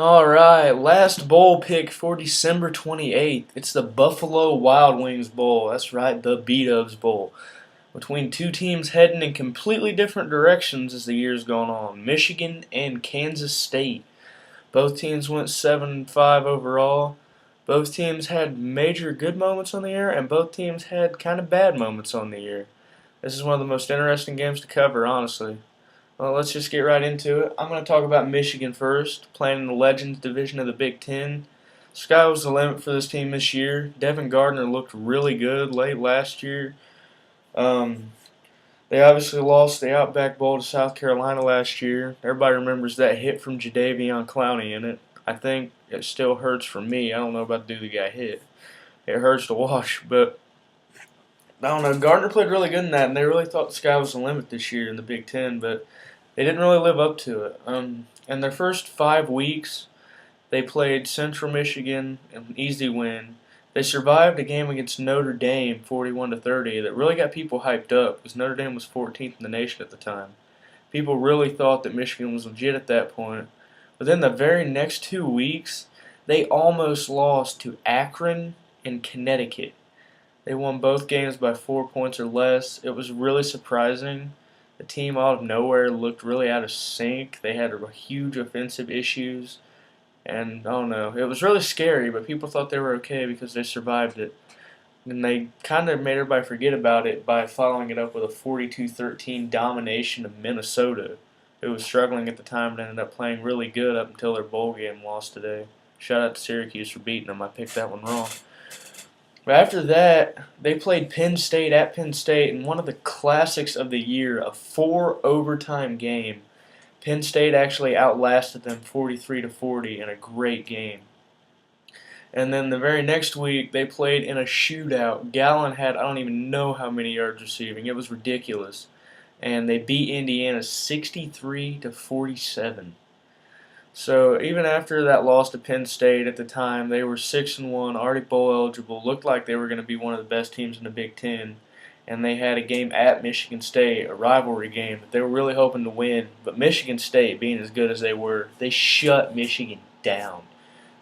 Alright, last bowl pick for December 28th. It's the Buffalo Wild Wings Bowl. That's right, the B-Dubs Bowl. Between two teams heading in completely different directions as the year's gone on. Michigan and Kansas State. Both teams went 7-5 overall. Both teams had major good moments on the year, and both teams had kind of bad moments on the year. This is one of the most interesting games to cover, honestly. Well, let's just get right into it. I'm going to talk about Michigan first, playing in the Legends division of the Big Ten. Sky was the limit for this team this year. Devin Gardner looked really good late last year. Um, they obviously lost the Outback Bowl to South Carolina last year. Everybody remembers that hit from Jadeveon Clowney in it. I think it still hurts for me. I don't know about the dude that got hit. It hurts to watch, but I don't know. Gardner played really good in that, and they really thought the sky was the limit this year in the Big Ten, but they didn't really live up to it. In their first 5 weeks, they played Central Michigan, an easy win. They survived a game against Notre Dame, 41-30, that really got people hyped up because Notre Dame was 14th in the nation at the time. People really thought that Michigan was legit at that point. But then the very next 2 weeks, they almost lost to Akron and Connecticut. They won both games by 4 points or less. It was really surprising. The team out of nowhere looked really out of sync. They had huge offensive issues. And I don't know. It was really scary, but people thought they were okay because they survived it. And they kind of made everybody forget about it by following it up with a 42-13 domination of Minnesota, who was struggling at the time and ended up playing really good up until their bowl game lost today. Shout out to Syracuse for beating them. I picked that one wrong. But after that, they played Penn State at Penn State in one of the classics of the year, a 4 overtime game. Penn State actually outlasted them 43-40 in a great game. And then the very next week, they played in a shootout. Gallen had, I don't even know how many yards receiving. It was ridiculous. And they beat Indiana 63-47. So even after that loss to Penn State at the time, they were 6-1, already bowl eligible, looked like they were going to be one of the best teams in the Big Ten. And they had a game at Michigan State, a rivalry game that they were really hoping to win. But Michigan State, being as good as they were, they shut Michigan down.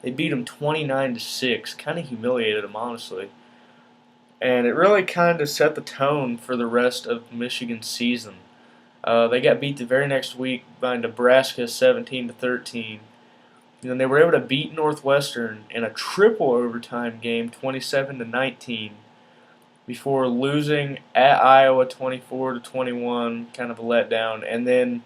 They beat them 29-6, kind of humiliated them, honestly. And it really kind of set the tone for the rest of Michigan's season. They got beat the very next week by Nebraska 17-13. And then they were able to beat Northwestern in a triple overtime game 27-19 before losing at Iowa 24-21, kind of a letdown. And then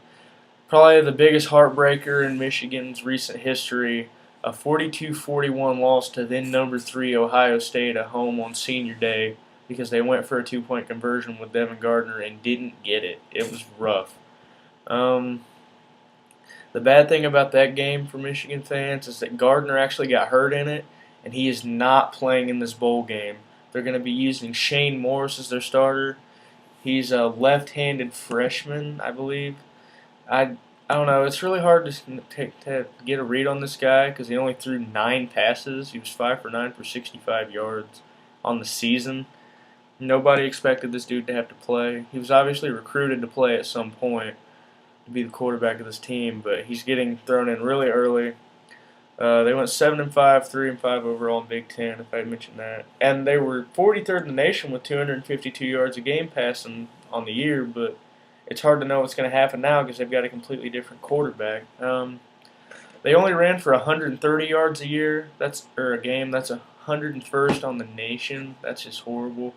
probably the biggest heartbreaker in Michigan's recent history, a 42-41 loss to then number 3 Ohio State at home on Senior Day, because they went for a 2-point conversion with Devin Gardner and didn't get it. It was rough. The bad thing about that game for Michigan fans is that Gardner actually got hurt in it, and he is not playing in this bowl game. They're going to be using Shane Morris as their starter. He's a left-handed freshman, I believe. I don't know. It's really hard to get a read on this guy because he only threw 9 passes. He was 5 for 9 for 65 yards on the season. Nobody expected this dude to have to play. He was obviously recruited to play at some point to be the quarterback of this team, but he's getting thrown in really early. They went 7-5, 3-5 overall in Big Ten, if I had mentioned that. And they were 43rd in the nation with 252 yards a game passing on the year, but it's hard to know what's going to happen now because they've got a completely different quarterback. They only ran for 130 yards a game. That's 101st on the nation. That's just horrible.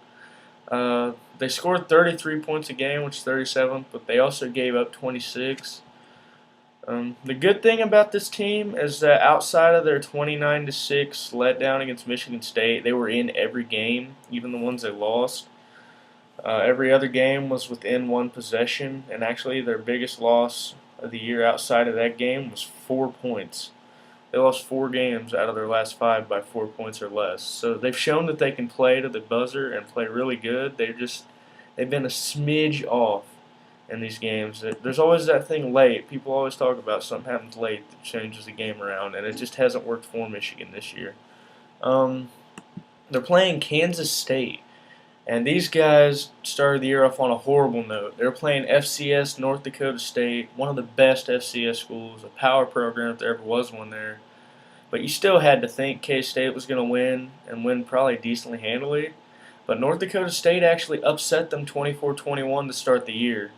They scored 33 points a game, which is 37th, but they also gave up 26. The good thing about this team is that outside of their 29-6 letdown against Michigan State, they were in every game, even the ones they lost. Every other game was within 1 possession, and actually their biggest loss of the year outside of that game was 4 points. They lost 4 games out of their last 5 by 4 points or less. So they've shown that they can play to the buzzer and play really good. They've been a smidge off in these games. There's always that thing late. People always talk about something happens late that changes the game around, and it just hasn't worked for Michigan this year. They're playing Kansas State. And these guys started the year off on a horrible note. They were playing FCS North Dakota State, one of the best FCS schools, a power program if there ever was one there. But you still had to think K-State was going to win and win probably decently handily. But North Dakota State actually upset them 24-21 to start the year.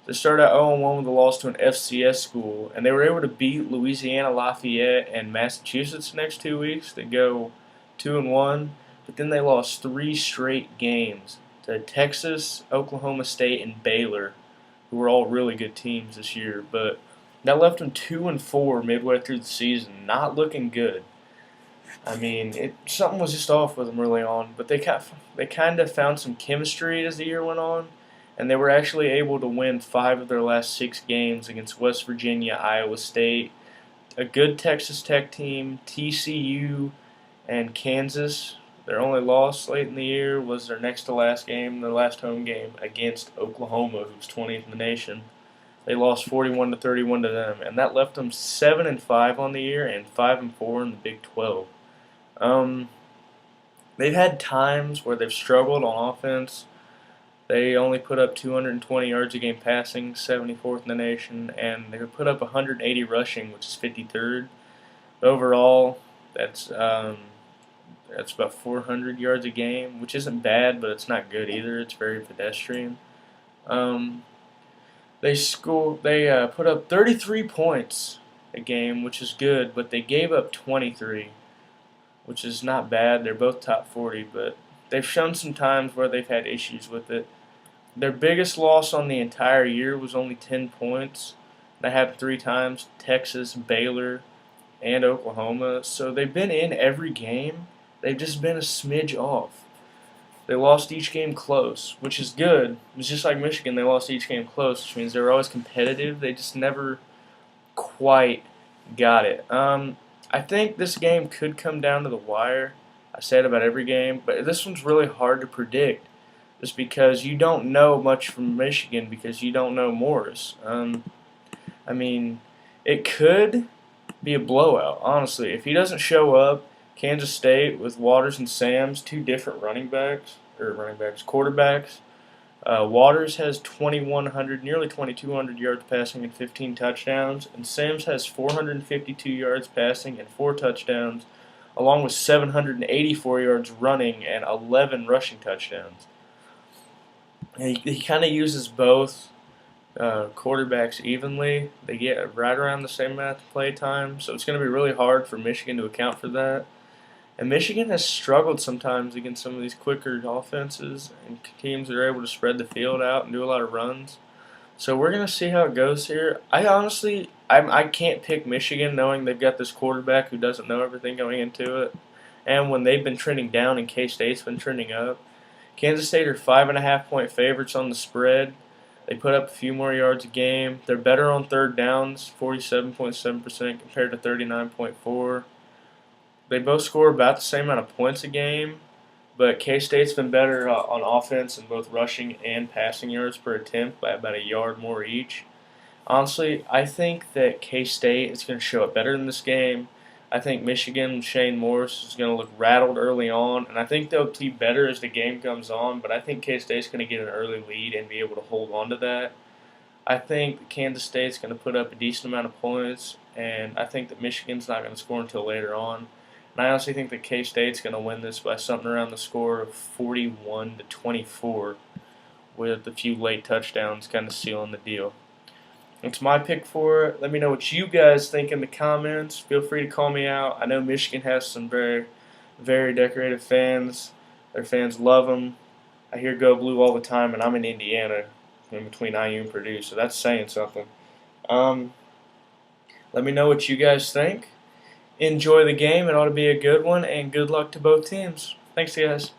They started out 0-1 with a loss to an FCS school, and they were able to beat Louisiana Lafayette and Massachusetts the next 2 weeks to go 2-1. But then they lost 3 straight games to Texas, Oklahoma State, and Baylor, who were all really good teams this year. But that left them 2-4 midway through the season, not looking good. I mean, something was just off with them early on, but they kind of found some chemistry as the year went on, and they were actually able to win 5 of their last 6 games against West Virginia, Iowa State, a good Texas Tech team, TCU, and Kansas. Their only loss late in the year was their next to last game, their last home game against Oklahoma, who's 20th in the nation. They lost 41-31 to them, and that left them 7-5 on the year and 5-4 in the Big 12. They've had times where they've struggled on offense. They only put up 220 yards a game passing, 74th in the nation, and they put up 180 rushing, which is 53rd. But overall, that's about 400 yards a game, which isn't bad, but it's not good either. It's very pedestrian. They put up 33 points a game, which is good, but they gave up 23, which is not bad. They're both top 40, but they've shown some times where they've had issues with it. Their biggest loss on the entire year was only 10 points. That happened 3 times: Texas, Baylor, and Oklahoma. So they've been in every game. They've just been a smidge off. They lost each game close, which is good. It's just like Michigan. They lost each game close, which means they were always competitive. They just never quite got it. I think this game could come down to the wire. I say it about every game, but this one's really hard to predict just because you don't know much from Michigan because you don't know Morris. I mean, it could be a blowout, honestly. If he doesn't show up, Kansas State with Waters and Sams, 2 different quarterbacks. Waters has 2,100, nearly 2,200 yards passing and 15 touchdowns, and Sams has 452 yards passing and 4 touchdowns, along with 784 yards running and 11 rushing touchdowns. And he kind of uses both quarterbacks evenly. They get right around the same amount of play time, so it's going to be really hard for Michigan to account for that. And Michigan has struggled sometimes against some of these quicker offenses and teams that are able to spread the field out and do a lot of runs. So we're going to see how it goes here. I can't pick Michigan knowing they've got this quarterback who doesn't know everything going into it. And when they've been trending down and K-State's been trending up. Kansas State are 5.5-point favorites on the spread. They put up a few more yards a game. They're better on third downs, 47.7% compared to 39.4%. They both score about the same amount of points a game, but K-State's been better on offense in both rushing and passing yards per attempt by about a yard more each. Honestly, I think that K-State is going to show up better in this game. I think Michigan, Shane Morris, is going to look rattled early on, and I think they'll be better as the game comes on, but I think K-State's going to get an early lead and be able to hold on to that. I think Kansas State's going to put up a decent amount of points, and I think that Michigan's not going to score until later on. And I honestly think that K-State's going to win this by something around the score of 41-24, with a few late touchdowns kind of sealing the deal. It's my pick for it. Let me know what you guys think in the comments. Feel free to call me out. I know Michigan has some very, very decorated fans. Their fans love them. I hear Go Blue all the time, and I'm in Indiana, in between IU and Purdue, so that's saying something. Let me know what you guys think. Enjoy the game. It ought to be a good one, and good luck to both teams. Thanks, guys.